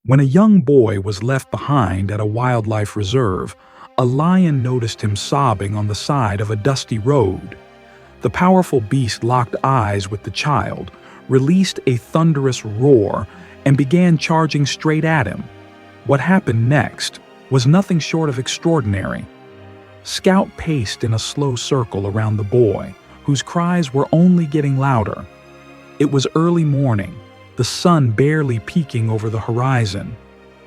When a young boy was left behind at a wildlife reserve, a lion noticed him sobbing on the side of a dusty road. The powerful beast locked eyes with the child, released a thunderous roar, and began charging straight at him. What happened next was nothing short of extraordinary. Scout paced in a slow circle around the boy, whose cries were only getting louder. It was early morning, the sun barely peeking over the horizon,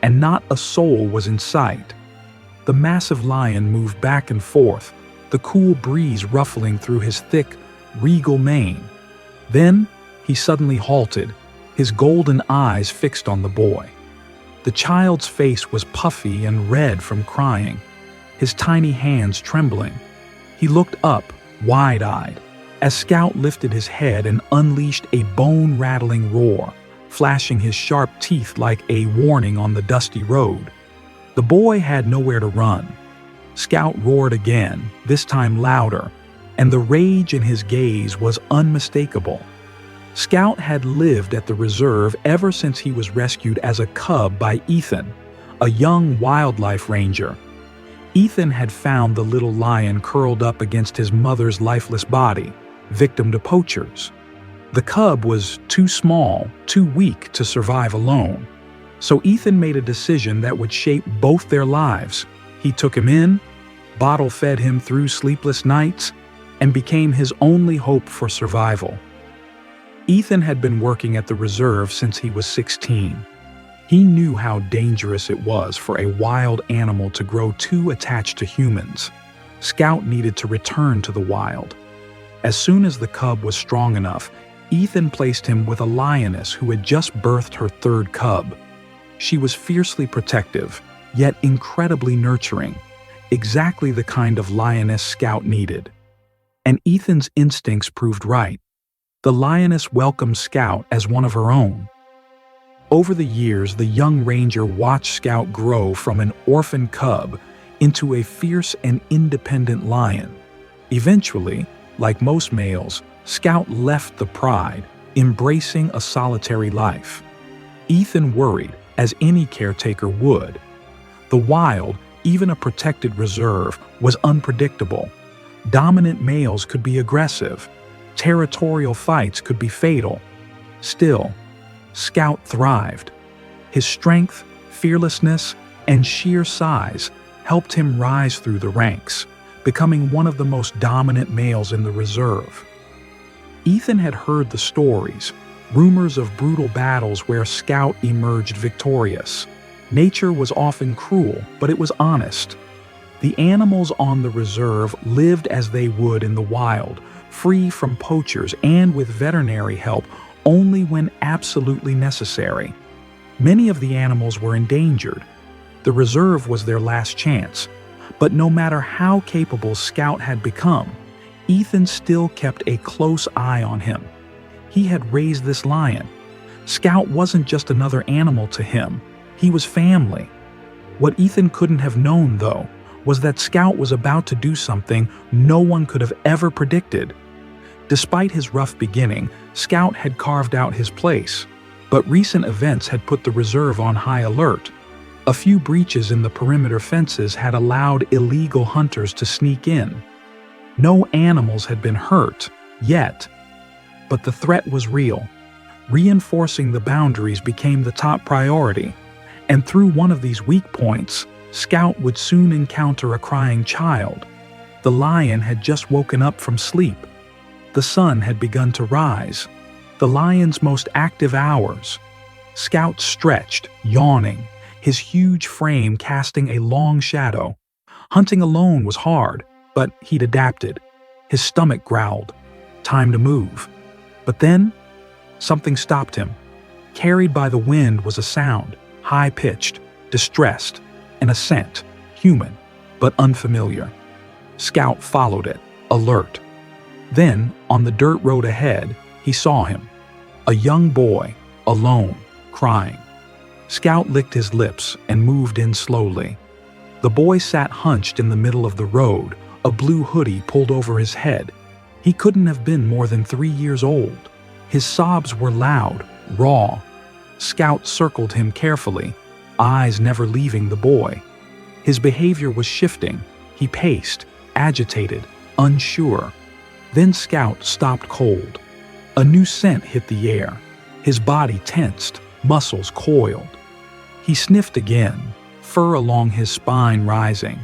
and not a soul was in sight. The massive lion moved back and forth, the cool breeze ruffling through his thick, regal mane. Then he suddenly halted, his golden eyes fixed on the boy. The child's face was puffy and red from crying, his tiny hands trembling. He looked up, wide-eyed, as Scout lifted his head and unleashed a bone-rattling roar, flashing his sharp teeth like a warning on the dusty road. The boy had nowhere to run. Scout roared again, this time louder, and the rage in his gaze was unmistakable. Scout had lived at the reserve ever since he was rescued as a cub by Ethan, a young wildlife ranger. Ethan had found the little lion curled up against his mother's lifeless body, victim to poachers. The cub was too small, too weak to survive alone. So Ethan made a decision that would shape both their lives. He took him in, bottle-fed him through sleepless nights, and became his only hope for survival. Ethan had been working at the reserve since he was 16. He knew how dangerous it was for a wild animal to grow too attached to humans. Scout needed to return to the wild. As soon as the cub was strong enough, Ethan placed him with a lioness who had just birthed her third cub. She was fiercely protective, yet incredibly nurturing, exactly the kind of lioness Scout needed. And Ethan's instincts proved right. The lioness welcomed Scout as one of her own. Over the years, the young ranger watched Scout grow from an orphan cub into a fierce and independent lion. Eventually, like most males, Scout left the pride, embracing a solitary life. Ethan worried, as any caretaker would. The wild, even a protected reserve, was unpredictable. Dominant males could be aggressive. Territorial fights could be fatal. Still, Scout thrived. His strength, fearlessness, and sheer size helped him rise through the ranks, becoming one of the most dominant males in the reserve. Ethan had heard the stories, rumors of brutal battles where Scout emerged victorious. Nature was often cruel, but it was honest. The animals on the reserve lived as they would in the wild, free from poachers and with veterinary help only when absolutely necessary. Many of the animals were endangered. The reserve was their last chance. But no matter how capable Scout had become, Ethan still kept a close eye on him. He had raised this lion. Scout wasn't just another animal to him. He was family. What Ethan couldn't have known, though, was that Scout was about to do something no one could have ever predicted. Despite his rough beginning, Scout had carved out his place, but recent events had put the reserve on high alert. A few breaches in the perimeter fences had allowed illegal hunters to sneak in. No animals had been hurt, yet, but the threat was real. Reinforcing the boundaries became the top priority, and through one of these weak points, Scout would soon encounter a crying child. The lion had just woken up from sleep. The sun had begun to rise, the lion's most active hours. Scout stretched, yawning, his huge frame casting a long shadow. Hunting alone was hard, but he'd adapted. His stomach growled. Time to move. But then, something stopped him. Carried by the wind was a sound, high-pitched, distressed, and a scent, human, but unfamiliar. Scout followed it, alert. Then, on the dirt road ahead, he saw him. A young boy, alone, crying. Scout licked his lips and moved in slowly. The boy sat hunched in the middle of the road, a blue hoodie pulled over his head. He couldn't have been more than 3 years old. His sobs were loud, raw. Scout circled him carefully, eyes never leaving the boy. His behavior was shifting. He paced, agitated, unsure. Then Scout stopped cold. A new scent hit the air. His body tensed, muscles coiled. He sniffed again, fur along his spine rising.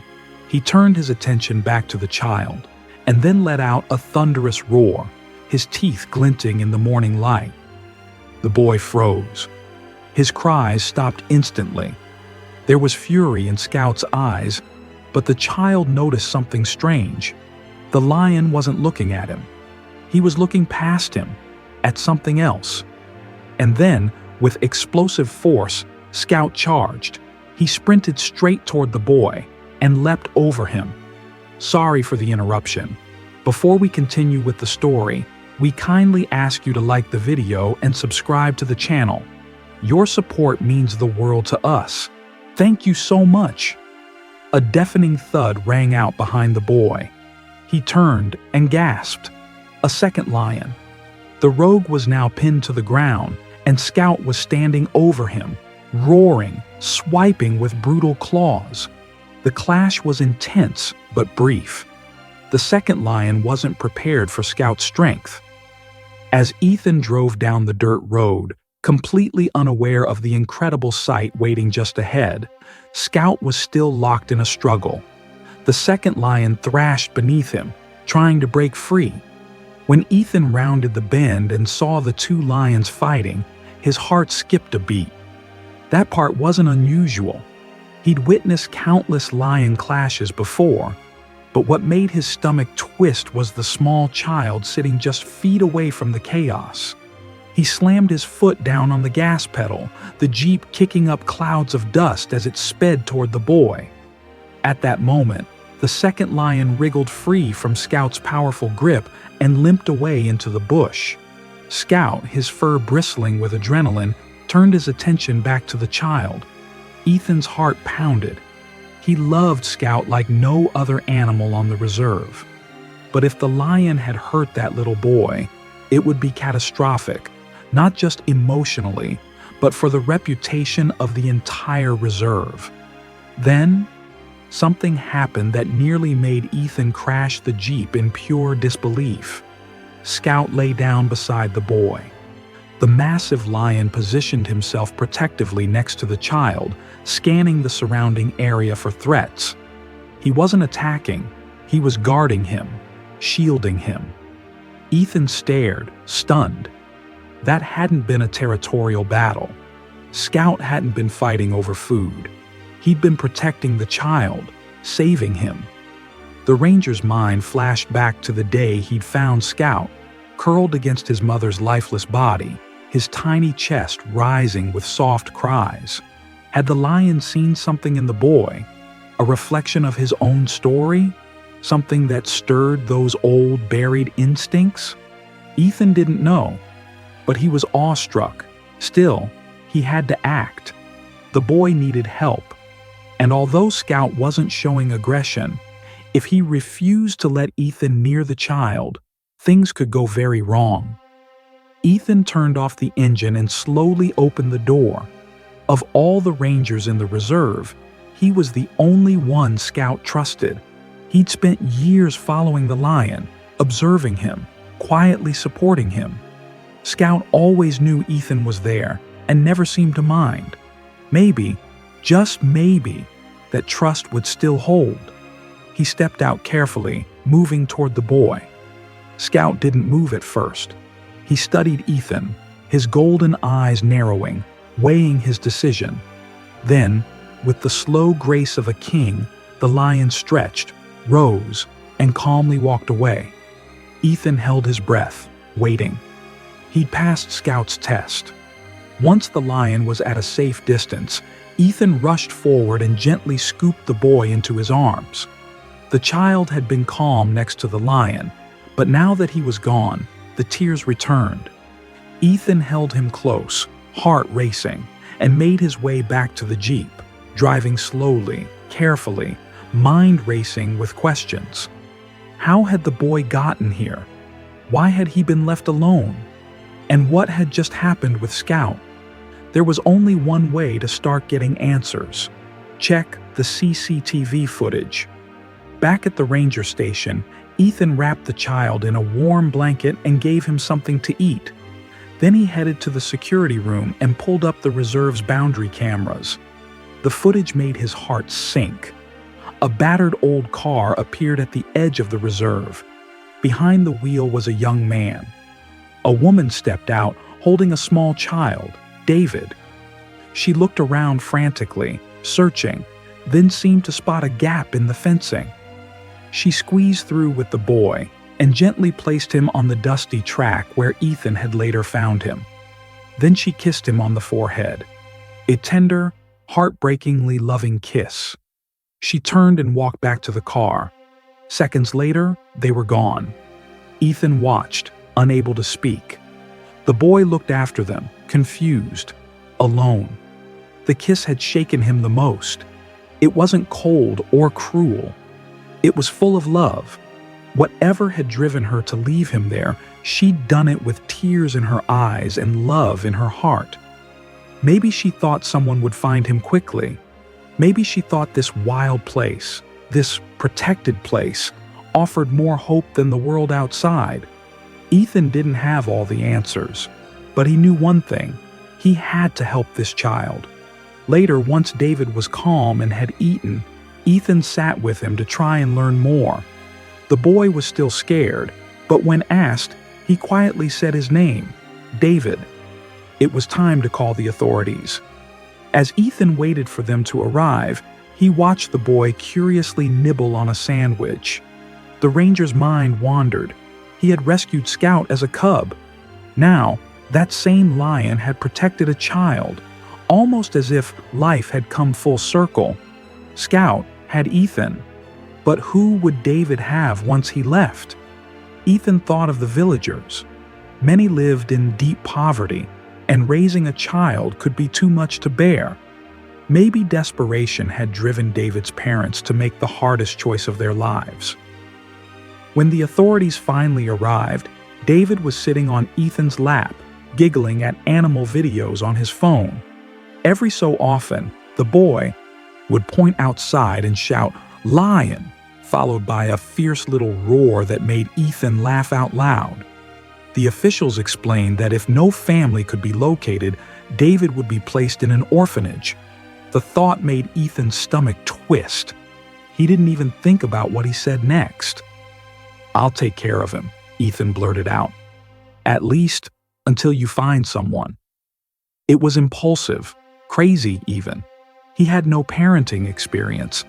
He turned his attention back to the child, and then let out a thunderous roar, his teeth glinting in the morning light. The boy froze. His cries stopped instantly. There was fury in Scout's eyes, but the child noticed something strange. The lion wasn't looking at him. He was looking past him, at something else. And then, with explosive force, Scout charged. He sprinted straight toward the boy and leapt over him. Sorry for the interruption. Before we continue with the story, we kindly ask you to like the video and subscribe to the channel. Your support means the world to us. Thank you so much. A deafening thud rang out behind the boy. He turned and gasped. A second lion. The rogue was now pinned to the ground, and Scout was standing over him, roaring, swiping with brutal claws. The clash was intense but brief. The second lion wasn't prepared for Scout's strength. As Ethan drove down the dirt road, completely unaware of the incredible sight waiting just ahead, Scout was still locked in a struggle. The second lion thrashed beneath him, trying to break free. When Ethan rounded the bend and saw the two lions fighting, his heart skipped a beat. That part wasn't unusual. He'd witnessed countless lion clashes before, but what made his stomach twist was the small child sitting just feet away from the chaos. He slammed his foot down on the gas pedal, the Jeep kicking up clouds of dust as it sped toward the boy. At that moment, the second lion wriggled free from Scout's powerful grip and limped away into the bush. Scout, his fur bristling with adrenaline, turned his attention back to the child. Ethan's heart pounded. He loved Scout like no other animal on the reserve. But if the lion had hurt that little boy, it would be catastrophic, not just emotionally, but for the reputation of the entire reserve. Then, something happened that nearly made Ethan crash the Jeep in pure disbelief. Scout lay down beside the boy. The massive lion positioned himself protectively next to the child, scanning the surrounding area for threats. He wasn't attacking, he was guarding him, shielding him. Ethan stared, stunned. That hadn't been a territorial battle. Scout hadn't been fighting over food. He'd been protecting the child, saving him. The ranger's mind flashed back to the day he'd found Scout, curled against his mother's lifeless body, his tiny chest rising with soft cries. Had the lion seen something in the boy, a reflection of his own story, something that stirred those old buried instincts? Ethan didn't know, but he was awestruck. Still, he had to act. The boy needed help, and although Scout wasn't showing aggression, if he refused to let Ethan near the child, things could go very wrong. Ethan turned off the engine and slowly opened the door. Of all the rangers in the reserve, he was the only one Scout trusted. He'd spent years following the lion, observing him, quietly supporting him. Scout always knew Ethan was there and never seemed to mind. Maybe, just maybe, that trust would still hold. He stepped out carefully, moving toward the boy. Scout didn't move at first. He studied Ethan, his golden eyes narrowing, weighing his decision. Then, with the slow grace of a king, the lion stretched, rose, and calmly walked away. Ethan held his breath, waiting. He'd passed Scout's test. Once the lion was at a safe distance, Ethan rushed forward and gently scooped the boy into his arms. The child had been calm next to the lion, but now that he was gone, the tears returned. Ethan held him close, heart racing, and made his way back to the Jeep, driving slowly, carefully, mind racing with questions. How had the boy gotten here? Why had he been left alone? And what had just happened with Scout? There was only one way to start getting answers. Check the CCTV footage. Back at the ranger station, Ethan wrapped the child in a warm blanket and gave him something to eat. Then he headed to the security room and pulled up the reserve's boundary cameras. The footage made his heart sink. A battered old car appeared at the edge of the reserve. Behind the wheel was a young man. A woman stepped out, holding a small child, David. She looked around frantically, searching, then seemed to spot a gap in the fencing. She squeezed through with the boy and gently placed him on the dusty track where Ethan had later found him. Then she kissed him on the forehead. A tender, heartbreakingly loving kiss. She turned and walked back to the car. Seconds later, they were gone. Ethan watched, unable to speak. The boy looked after them, confused, alone. The kiss had shaken him the most. It wasn't cold or cruel. It was full of love. Whatever had driven her to leave him there, she'd done it with tears in her eyes and love in her heart. Maybe she thought someone would find him quickly. Maybe she thought this wild place, this protected place, offered more hope than the world outside. Ethan didn't have all the answers, but he knew one thing. He had to help this child. Later, once David was calm and had eaten, Ethan sat with him to try and learn more. The boy was still scared, but when asked, he quietly said his name, David. It was time to call the authorities. As Ethan waited for them to arrive, he watched the boy curiously nibble on a sandwich. The ranger's mind wandered. He had rescued Scout as a cub. Now, that same lion had protected a child, almost as if life had come full circle. Scout had Ethan. But who would David have once he left? Ethan thought of the villagers. Many lived in deep poverty, and raising a child could be too much to bear. Maybe desperation had driven David's parents to make the hardest choice of their lives. When the authorities finally arrived, David was sitting on Ethan's lap, giggling at animal videos on his phone. Every so often, the boy would point outside and shout, "Lion!" followed by a fierce little roar that made Ethan laugh out loud. The officials explained that if no family could be located, David would be placed in an orphanage. The thought made Ethan's stomach twist. He didn't even think about what he said next. "I'll take care of him," Ethan blurted out. "At least until you find someone." It was impulsive, crazy even. He had no parenting experience.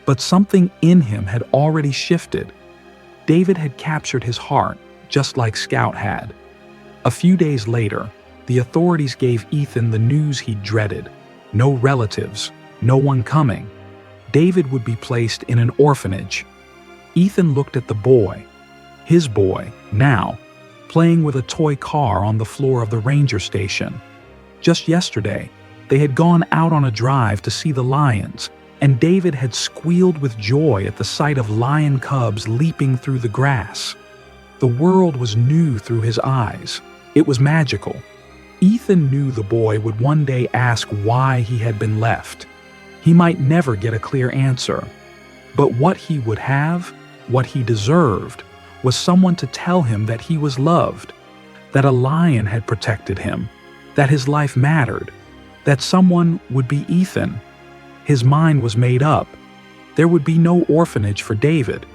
But something in him had already shifted. David had captured his heart, just like Scout had. A few days later, the authorities gave Ethan the news he dreaded. No relatives, no one coming. David would be placed in an orphanage. Ethan looked at the boy, his boy, now, playing with a toy car on the floor of the ranger station. Just yesterday, they had gone out on a drive to see the lions, and David had squealed with joy at the sight of lion cubs leaping through the grass. The world was new through his eyes. It was magical. Ethan knew the boy would one day ask why he had been left. He might never get a clear answer. But what he would have, what he deserved, was someone to tell him that he was loved, that a lion had protected him, that his life mattered, that someone would be Ethan. His mind was made up. There would be no orphanage for David.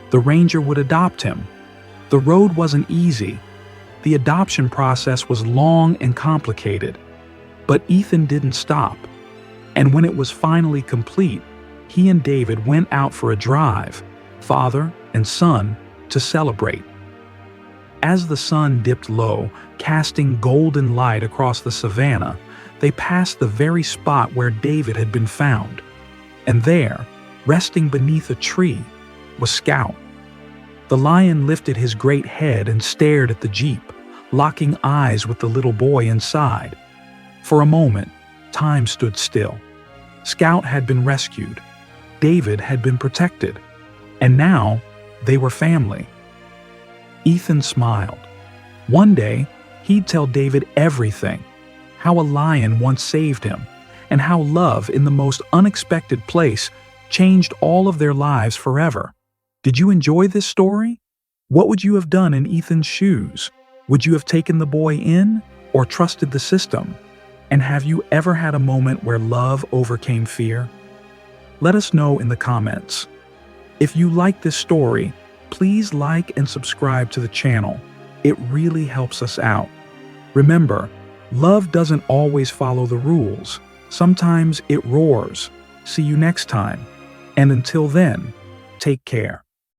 The ranger would adopt him. The road wasn't easy. The adoption process was long and complicated. But Ethan didn't stop. And when it was finally complete, he and David went out for a drive, father and son, to celebrate. As the sun dipped low, casting golden light across the savannah, they passed the very spot where David had been found. And there, resting beneath a tree, was Scout. The lion lifted his great head and stared at the Jeep, locking eyes with the little boy inside. For a moment, time stood still. Scout had been rescued. David had been protected. And now, they were family. Ethan smiled. One day, he'd tell David everything. how a lion once saved him, and how love in the most unexpected place changed all of their lives forever. Did you enjoy this story? What would you have done in Ethan's shoes? Would you have taken the boy in or trusted the system? And have you ever had a moment where love overcame fear? Let us know in the comments. If you like this story, please like and subscribe to the channel. It really helps us out. Remember, love doesn't always follow the rules. Sometimes it roars. See you next time. And until then, take care.